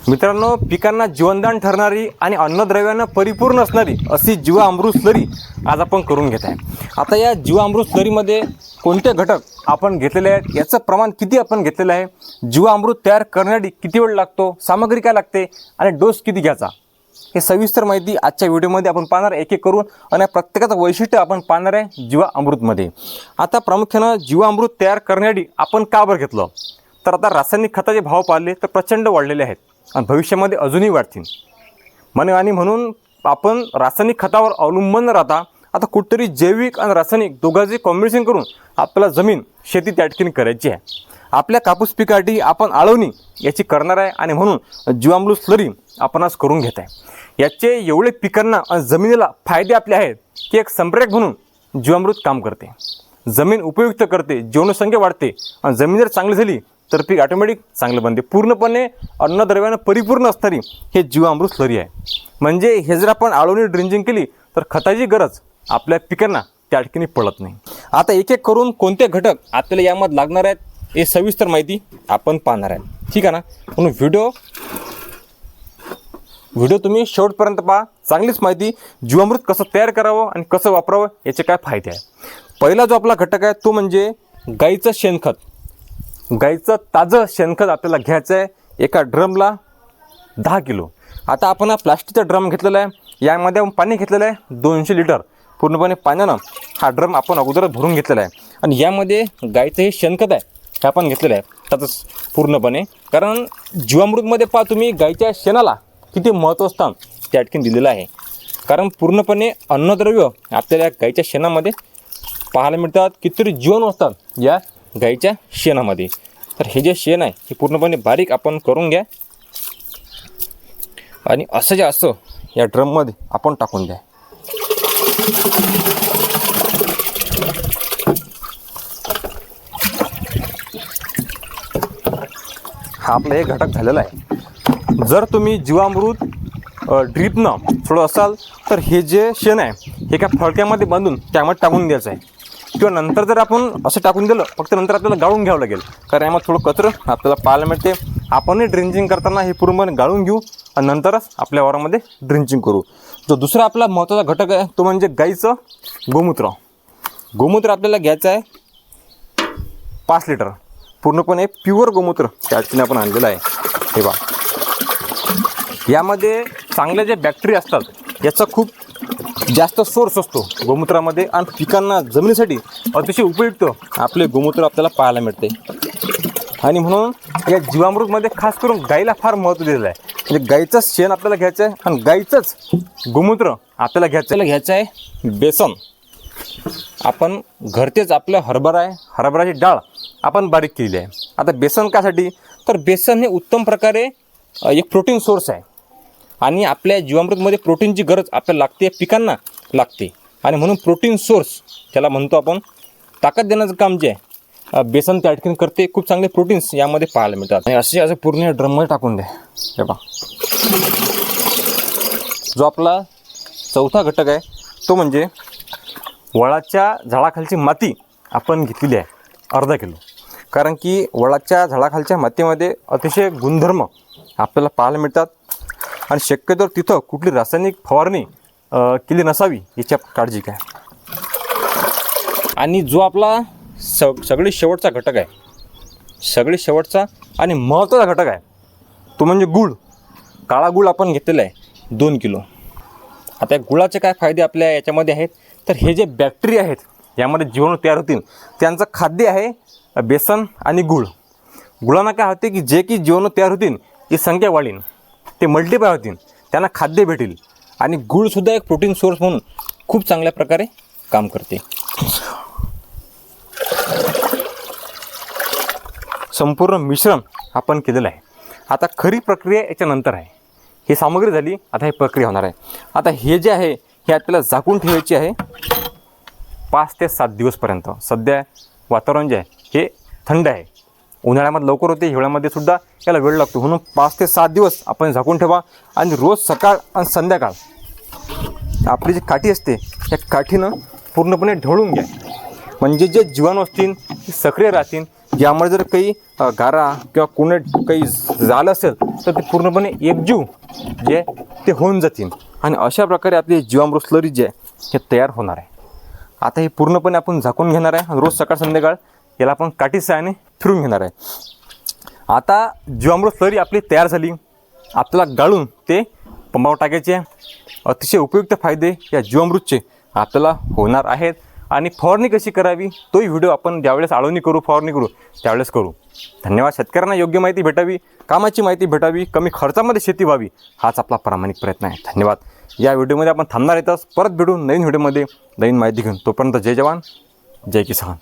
मित्रांनो, पिकांना जीवनदान ठरणारी आणि अन्नद्रव्यानं परिपूर्ण असणारी अशी जीवामृत स्लरी आज आपण करून घेत आहे. आता या जीवामृत स्लरीमध्ये कोणते घटक आपण घेतलेले आहेत, याचं प्रमाण किती आपण घेतलेलं आहे, जीवामृत तयार करण्यासाठी किती वेळ लागतो, सामग्री काय लागते आणि डोस किती घ्यायचा, हे सविस्तर माहिती आजच्या व्हिडिओमध्ये आपण पाहणार एक एक करून. आणि प्रत्येकाचं वैशिष्ट्य आपण पाहणार आहे जीवामृतमध्ये. आता प्रामुख्यानं जीवामृत तयार करण्यासाठी आपण का बरं घेतलं, तर आता रासायनिक खताचे भाव पाहिले तर प्रचंड वाढलेले आहेत आणि भविष्यामध्ये अजूनही वाढतील म्हणून आपण रासायनिक खतावर अवलंबून न राहता आता कुठेतरी जैविक आणि रासायनिक दोघांचे कॉम्बिनेशन करून आपल्याला जमीन शेती त्या ठिकाणी करायची आहे. आपल्या कापूस पिकासाठी आपण आळवणी याची करणार आहे आणि म्हणून जीवामृत स्लरी आपण आज करून घेत आहे. याचे एवढे पिकांना आणि जमिनीला फायदे आपले आहेत की एक संप्रेरक म्हणून जीवामृत काम करते, जमीन उपयुक्त करते, जीवनसंख्या वाढते आणि जमीन जर चांगली झाली तर पीक ऑटोमॅटिक चांगलं बनते. पूर्णपणे अन्नद्रव्यानं परिपूर्ण असणारी हे जीवामृत स्लरी आहे. म्हणजे हे जर आपण आळवणी ड्रिंचिंग केली तर खताची गरज आपल्या पिकांना त्या ठिकाणी पडत नाही. आता एक एक करून कोणते घटक आपल्याला यामध्ये लागणार आहेत हे सविस्तर माहिती आपण पाहणार आहे, ठीक आहे ना. म्हणून व्हिडिओ तुम्ही शेवटपर्यंत पहा. चांगलीच माहिती, जीवामृत कसं तयार करावं आणि कसं वापरावं याचे काय फायदे आहे. पहिला जो आपला घटक आहे तो म्हणजे गाईचं शेणखत. गाईचं ताजं शेणखत आपल्याला घ्यायचं आहे. एका ड्रमला 10 किलो. आता आपण हा प्लास्टिकचा ड्रम घेतलेला आहे, यामध्ये आपण पाणी घेतलेलं आहे 200 लिटर. पूर्णपणे पाण्यानं हा ड्रम आपण अगोदर भरून घेतलेला आहे आणि यामध्ये गाईचं हे शेणखत आहे हे आपण घेतलेलं आहे त्यातच पूर्णपणे. कारण जीवामृतमध्ये पहा तुम्ही गाईच्या शेणाला किती महत्त्व स्थान त्या ठिकाणी दिलेलं आहे. कारण पूर्णपणे अन्नद्रव्य आपल्याला गाईच्या शेणामध्ये पाहायला मिळतात, कितीतरी जीवन असतात या गाईच्या शेणामध्ये. तर हे जे शेण आहे हे पूर्णपणे बारीक आपण करून घ्या आणि असं या ड्रममध्ये आपण टाकून द्या. हा आपला एक घटक झालेला आहे. जर तुम्ही जीवामृत ड्रीपनं सोडत असाल तर हे जे शेण आहे हे एका फडक्यामध्ये बांधून त्यामध्ये टाकून द्यायचं आहे. किंवा नंतर जर आपण असं टाकून दिलं फक्त नंतर आपल्याला गाळून घ्यावं लागेल, कारण यामध्ये थोडं कचरं आपल्याला पाहायला मिळते. आपणही ड्रिंचिंग करताना हे पूर्णपणे गाळून घेऊ आणि नंतरच आपल्या वावरामध्ये ड्रिंचिंग करू. जो दुसरा आपला महत्त्वाचा घटक आहे तो म्हणजे गाईचं गोमूत्र. गोमूत्र आपल्याला घ्यायचं आहे 5 लिटर. पूर्णपणे प्युअर गोमूत्र त्या ठिकाणी आपण आणलेलं आहे. हे बा, यामध्ये चांगले जे बॅक्टेरिया असतात याचा खूप जास्त सोर्स असतो गोमूत्रामध्ये आणि पिकांना जमिनीसाठी अतिशय उपयुक्त आपले गोमूत्र आपल्याला पाहायला मिळते. आणि म्हणून या जीवामृतमध्ये खास करून गाईला फार महत्त्व दिलेलं आहे. म्हणजे गाईचं शेण आपल्याला घ्यायचं आहे आणि गाईचंच गोमूत्र आपल्याला घ्यायचं आहे. बेसन आपण घरचेच आपलं हरभराची डाळ आपण बारीक केलेली आहे. आता बेसन कासाठी, तर बेसन हे उत्तम प्रकारे एक प्रोटीन सोर्स आहे आणि आपल्या जीवामृतमध्ये प्रोटीनची गरज आपल्याला लागते, पिकांना लागते. आणि म्हणून प्रोटीन सोर्स त्याला म्हणतो आपण, ताकद देण्याचं काम जे आहे बेसन त्या ठिकाणी करते. खूप चांगले प्रोटीन्स यामध्ये पाहायला मिळतात. आणि असे पूर्ण ड्रममध्ये टाकून द्या. हे पहा, जो आपला चौथा घटक आहे तो म्हणजे वडाच्या झाडाखालची माती आपण घेतलेली आहे अर्धा किलो. कारण की वडाच्या झाडाखालच्या मातीमध्ये अतिशय गुणधर्म आपल्याला पाहायला मिळतात आणि शक्यतो तिथं कुठली रासायनिक फवारणी केली नसावी याची काळजी घ्या. आणि जो आपला सगळी शेवटचा घटक आहे, सगळी शेवटचा आणि महत्त्वाचा घटक आहे तो म्हणजे गूळ. काळा गूळ आपण घेतलेला आहे 2 किलो. आता या गुळाचे काय फायदे आपल्या याच्यामध्ये आहेत, तर हे जे बॅक्टेरिया आहेत यामध्ये जीवाणू तयार होतील त्यांचं खाद्य आहे बेसन आणि गूळ. गुळांना काय होते की जे की जीवाणू तयार होतील ती संख्या वाढीन, ते मल्टिप्लाय होतील, त्यांना खाद्य भेटेल. आणि गूळसुद्धा एक प्रोटीन सोर्स म्हणून खूप चांगल्या प्रकारे काम करते. संपूर्ण मिश्रण आपण केलेलं आहे. आता खरी प्रक्रिया याच्यानंतर आहे. ही सामग्री झाली, आता ही प्रक्रिया होणार आहे. आता हे जे आहे हे आपल्याला झाकून ठेवायची आहे 5 ते 7 दिवसपर्यंत. सध्या वातावरण जे आहे हे थंड आहे. उन्हाळ्यामध्ये लवकर होते, हिवाळ्यामध्ये सुद्धा याला वेळ लागतो. म्हणून 5 ते 7 दिवस आपण झाकून ठेवा आणि रोज सकाळ आणि संध्याकाळ आपली जी काठी असते या काठीनं पूर्णपणे ढवळून घ्या. म्हणजे जे जीवाणू असतील ते सक्रिय राहतील, यामुळे जर काही गारा किंवा कोणत काही झालं असेल तर ते पूर्णपणे एकजीव जे ते होऊन जातील आणि अशा प्रकारे आपली जीवामृत स्लरी जे आहे हे तयार होणार आहे. आता हे पूर्णपणे आपण झाकून घेणार आहे आणि रोज सकाळ संध्याकाळ याला आपण काठी सहाय्याने फिरून घेणार आहे. आता जीवामृत स्लरी आपली तयार झाली. आपल्याला गाळून ते पंपावर टाकायचे आहे. अतिशय उपयुक्त फायदे या जीवामृतचे आपल्याला होणार आहेत. आणि फवारणी कशी करावी तोही व्हिडिओ आपण ज्यावेळेस आळवणी करू फवारणी करू त्यावेळेस करू. धन्यवाद. शेतकऱ्यांना योग्य माहिती भेटावी, कामाची माहिती भेटावी, कमी खर्चामध्ये शेती व्हावी हाच आपला प्रामाणिक प्रयत्न आहे. धन्यवाद. या व्हिडिओमध्ये आपण थांबणार येतच परत भेटू नवीन व्हिडिओमध्ये नवीन माहिती घेऊन. तोपर्यंत जय जवान जय किसान.